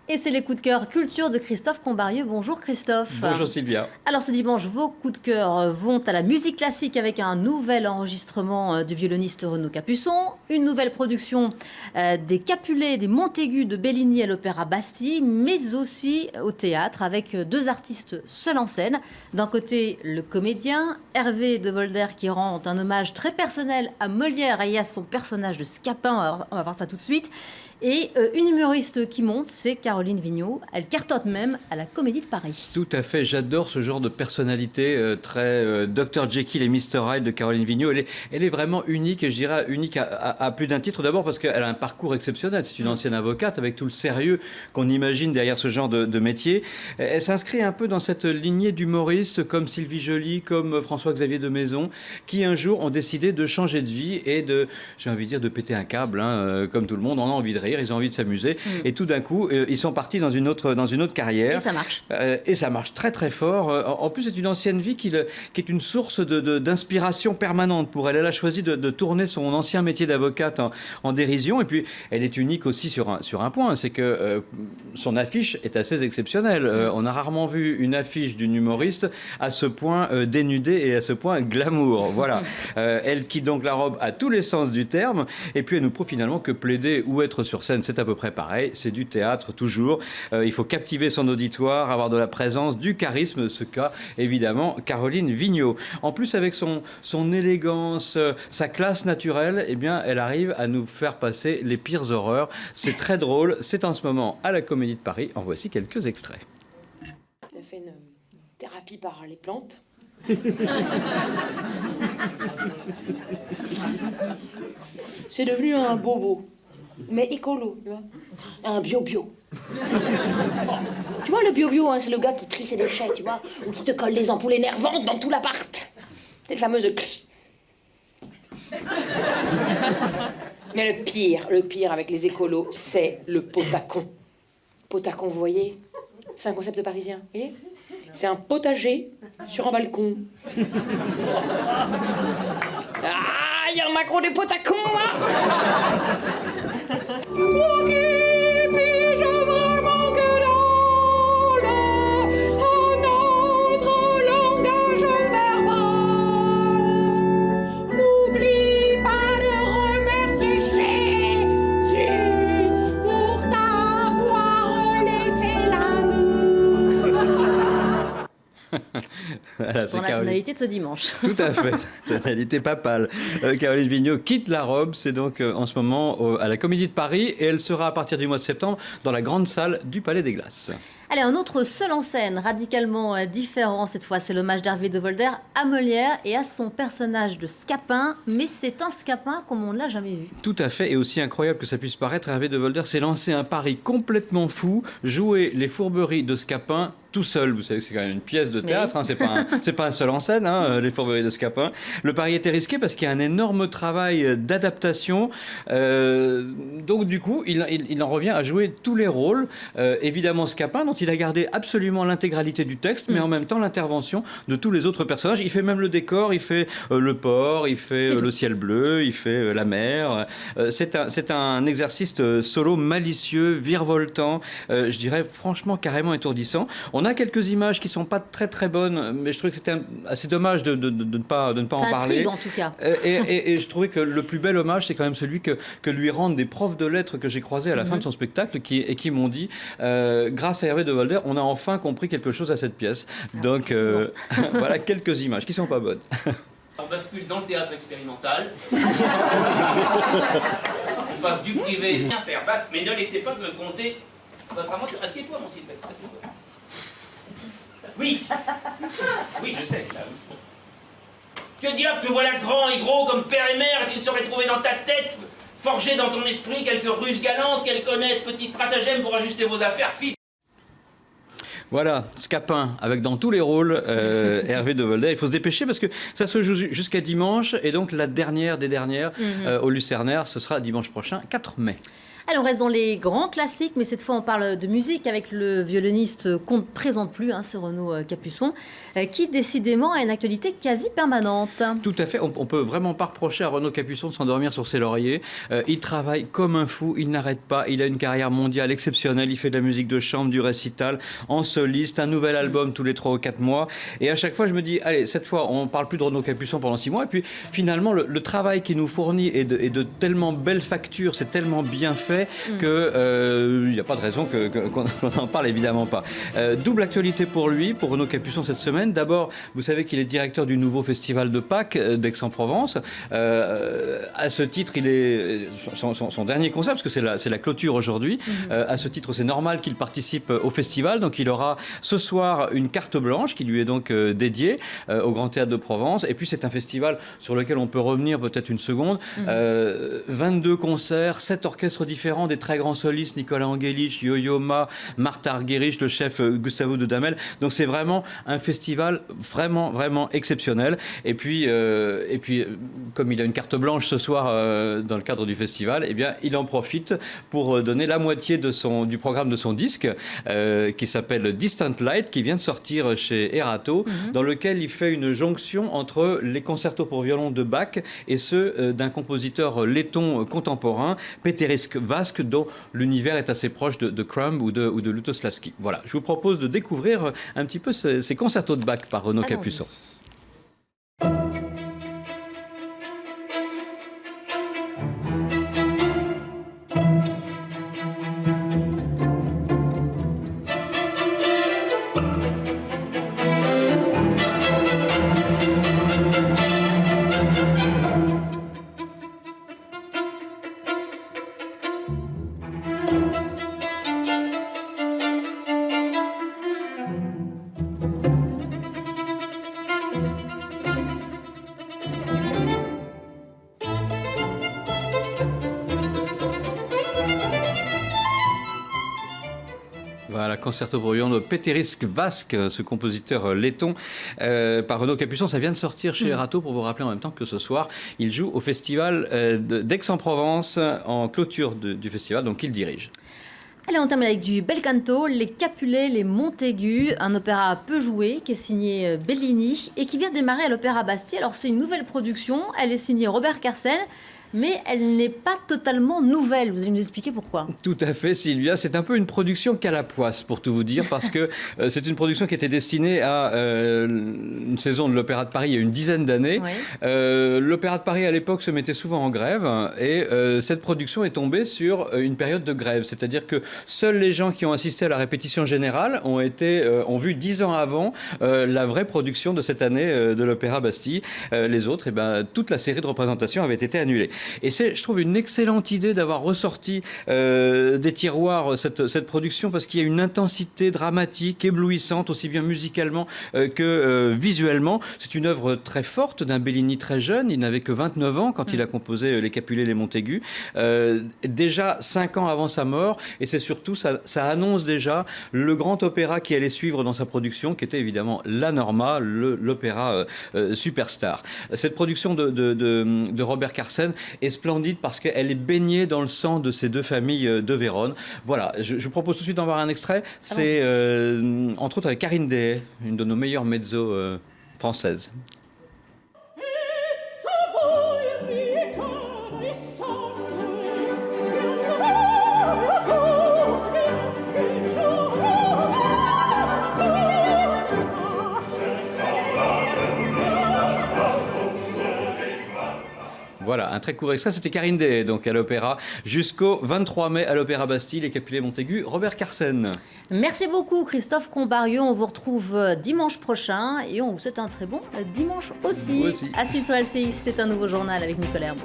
Et c'est les coups de cœur culture de Christophe Combarieux. Bonjour Christophe. Bonjour Sylvia. Alors ce dimanche, vos coups de cœur vont à la musique classique avec un nouvel enregistrement du violoniste Renaud Capuçon, une nouvelle production des Capulet, des Montaigu de Bellini à l'Opéra Bastille, mais aussi au théâtre avec deux artistes seuls en scène. D'un côté, le comédien Hervé de Volder qui rend un hommage très personnel à Molière et à son personnage de Scapin. On va voir ça tout de suite. Et une humoriste qui monte, c'est Caroline Vigneault. Elle cartonne même à la Comédie de Paris. Tout à fait, j'adore ce genre de personnalité très Dr Jekyll et Mr Hyde de Caroline Vigneault. Elle est vraiment unique, et je dirais unique à plus d'un titre. D'abord parce qu'elle a un parcours exceptionnel. C'est une ancienne avocate avec tout le sérieux qu'on imagine derrière ce genre de métier. Elle s'inscrit un peu dans cette lignée d'humoristes comme Sylvie Joly, comme François-Xavier de Maison, qui un jour ont décidé de changer de vie et de, j'ai envie de dire, de péter un câble, comme tout le monde. On a envie de rire. Ils ont envie de s'amuser. Et tout d'un coup, ils sont partis dans une autre carrière. Et ça marche. Et ça marche très très fort. En plus, c'est une ancienne vie qui est une source d'inspiration permanente pour elle. Elle a choisi de tourner son ancien métier d'avocate en dérision. Et puis, elle est unique aussi sur un point. C'est que son affiche est assez exceptionnelle. On a rarement vu une affiche d'une humoriste à ce point dénudée et à ce point glamour. Voilà. Elle quitte donc la robe à tous les sens du terme. Et puis, elle nous prouve finalement que plaider ou être sur scène, c'est à peu près pareil. C'est du théâtre, toujours. Il faut captiver son auditoire, avoir de la présence, du charisme, ce qu'a évidemment Caroline Vigneault. En plus, avec son élégance, sa classe naturelle, eh bien, elle arrive à nous faire passer les pires horreurs. C'est très drôle. C'est en ce moment à la Comédie de Paris. En voici quelques extraits. Elle a fait une thérapie par les plantes. C'est devenu un bobo. Mais écolo, tu vois. Un bio-bio. Tu vois, le bio-bio, c'est le gars qui trie ses déchets, tu vois, ou qui te colle des ampoules énervantes dans tout l'appart. C'est le fameux... Mais le pire avec les écolos, c'est le potacon. Potacon, vous voyez, c'est un concept parisien, vous voyez. C'est un potager sur un balcon. Ah, il y a un macro des potacons, là. Pour qui puis-je vraiment que dans un autre langage verbal n'oublie pas de remercier Jésus pour t'avoir laissé la vie. Voilà, Pour la tonalité de ce dimanche. Tout à fait, tonalité papale. Caroline Vigneault quitte la robe, c'est donc en ce moment à la Comédie de Paris et elle sera à partir du mois de septembre dans la grande salle du Palais des Glaces. Allez, un autre seul en scène, radicalement différent cette fois, c'est l'hommage d'Hervé de Volder à Molière et à son personnage de Scapin, mais c'est un Scapin comme on ne l'a jamais vu. Tout à fait, et aussi incroyable que ça puisse paraître, Hervé de Volder s'est lancé un pari complètement fou, jouer les fourberies de Scapin tout seul. Vous savez que c'est quand même une pièce de théâtre, Oui. c'est pas un seul en scène, les fourberies de Scapin. Le pari était risqué parce qu'il y a un énorme travail d'adaptation. Donc du coup, il en revient à jouer tous les rôles. Évidemment Scapin, dont il a gardé absolument l'intégralité du texte, mais en même temps l'intervention de tous les autres personnages. Il fait même le décor, il fait le port, il fait le ciel bleu, il fait la mer. C'est un exercice solo malicieux, virevoltant, je dirais franchement carrément étourdissant. On a quelques images qui sont pas très très bonnes, mais je trouvais que c'était assez dommage de ne pas en parler. Ça intrigue en tout cas. Et je trouvais que le plus bel hommage, c'est quand même celui que lui rendent des profs de lettres que j'ai croisés à la fin de son spectacle qui m'ont dit, grâce à Hervé de Volder, on a enfin compris quelque chose à cette pièce. Donc voilà quelques images qui sont pas bonnes. On bascule dans le théâtre expérimental. On passe du privé. Rien faire, basta. Mais ne laissez pas me compter votre aventure. Assieds-toi, mon Sylvestre, assieds-toi. Oui. Oui, je sais cela. Que diable, te voilà grand et gros comme père et mère, et tu ne saurais trouver dans ta tête, forger dans ton esprit quelques ruses galantes, quelques honnêtes petits stratagèmes pour ajuster vos affaires, fille. Voilà, Scapin, avec dans tous les rôles Hervé de Volder. Il faut se dépêcher parce que ça se joue jusqu'à dimanche. Et donc la dernière des dernières au Lucernaire, ce sera dimanche prochain, 4 mai. Alors, on reste dans les grands classiques, mais cette fois, on parle de musique avec le violoniste qu'on ne présente plus, c'est Renaud Capuçon, qui décidément a une actualité quasi permanente. Tout à fait. On peut vraiment pas reprocher à Renaud Capuçon de s'endormir sur ses lauriers. Il travaille comme un fou, il n'arrête pas. Il a une carrière mondiale exceptionnelle. Il fait de la musique de chambre, du récital, en soliste, un nouvel album tous les 3 ou 4 mois. Et à chaque fois, je me dis, allez, cette fois, on ne parle plus de Renaud Capuçon pendant 6 mois. Et puis, finalement, le travail qu'il nous fournit est de tellement belles factures, c'est tellement bien fait qu'il n'y a pas de raison qu'on n'en parle évidemment pas. Double actualité pour lui, pour Renaud Capuçon cette semaine. D'abord, vous savez qu'il est directeur du nouveau festival de Pâques d'Aix-en-Provence. À ce titre, il est son dernier concert, parce que c'est la clôture aujourd'hui. À ce titre, c'est normal qu'il participe au festival. Donc il aura ce soir une carte blanche qui lui est donc dédiée au Grand Théâtre de Provence. Et puis c'est un festival sur lequel on peut revenir peut-être une seconde. 22 concerts, 7 orchestres différents, des très grands solistes, Nicolas Angelich, Yo-Yo Ma, Martha Argerich, le chef Gustavo Dudamel. Donc c'est vraiment un festival vraiment, vraiment exceptionnel. Et puis, comme il a une carte blanche ce soir dans le cadre du festival, eh bien, il en profite pour donner la moitié du programme de son disque qui s'appelle Distant Light, qui vient de sortir chez Erato, dans lequel il fait une jonction entre les concertos pour violon de Bach et ceux d'un compositeur letton contemporain, Peteris Vasque, dont l'univers est assez proche de Crumb ou de Lutosławski. Voilà, je vous propose de découvrir un petit peu ces concertos de Bach par Renaud Capuçon. Voilà, concerto pour violon de Peteris Vasque, ce compositeur letton, par Renaud Capuçon. Ça vient de sortir chez Erato, pour vous rappeler en même temps que ce soir, il joue au festival d'Aix-en-Provence, en clôture du festival, donc il dirige. Allez, on termine avec du bel canto, les Capulets, les Montaigu, un opéra peu joué qui est signé Bellini et qui vient de démarrer à l'Opéra Bastille. Alors c'est une nouvelle production, elle est signée Robert Carsen, mais elle n'est pas totalement nouvelle. Vous allez nous expliquer pourquoi. Tout à fait, Sylvia. C'est un peu une production qu'à la poisse, pour tout vous dire, parce que c'est une production qui était destinée à une saison de l'Opéra de Paris il y a une dizaine d'années. Oui. L'Opéra de Paris, à l'époque, se mettait souvent en grève, et cette production est tombée sur une période de grève. C'est-à-dire que seuls les gens qui ont assisté à la répétition générale ont vu 10 ans avant la vraie production de cette année de l'Opéra Bastille. Les autres, toute la série de représentations avait été annulée. Et c'est, je trouve, une excellente idée d'avoir ressorti des tiroirs cette production, parce qu'il y a une intensité dramatique, éblouissante, aussi bien musicalement que visuellement. C'est une œuvre très forte d'un Bellini très jeune. Il n'avait que 29 ans quand il a composé Les Capulets, les Montaigu. Déjà 5 ans avant sa mort. Et c'est surtout, ça annonce déjà le grand opéra qui allait suivre dans sa production, qui était évidemment la Norma, l'opéra superstar. Cette production de Robert Carsen est splendide parce qu'elle est baignée dans le sang de ces deux familles de Vérone. Voilà, je vous propose tout de suite d'en voir un extrait. C'est entre autres avec Karine Dehaye, une de nos meilleures mezzo françaises. Voilà, un très court extrait, c'était Karine Dehaye, donc à l'Opéra, jusqu'au 23 mai à l'Opéra Bastille, Les Capulets Montaigu, Robert Carsen. Merci beaucoup Christophe Combarieux, on vous retrouve dimanche prochain et on vous souhaite un très bon dimanche aussi. À suivre sur LCI, c'est un nouveau journal avec Nicolas Herbeau.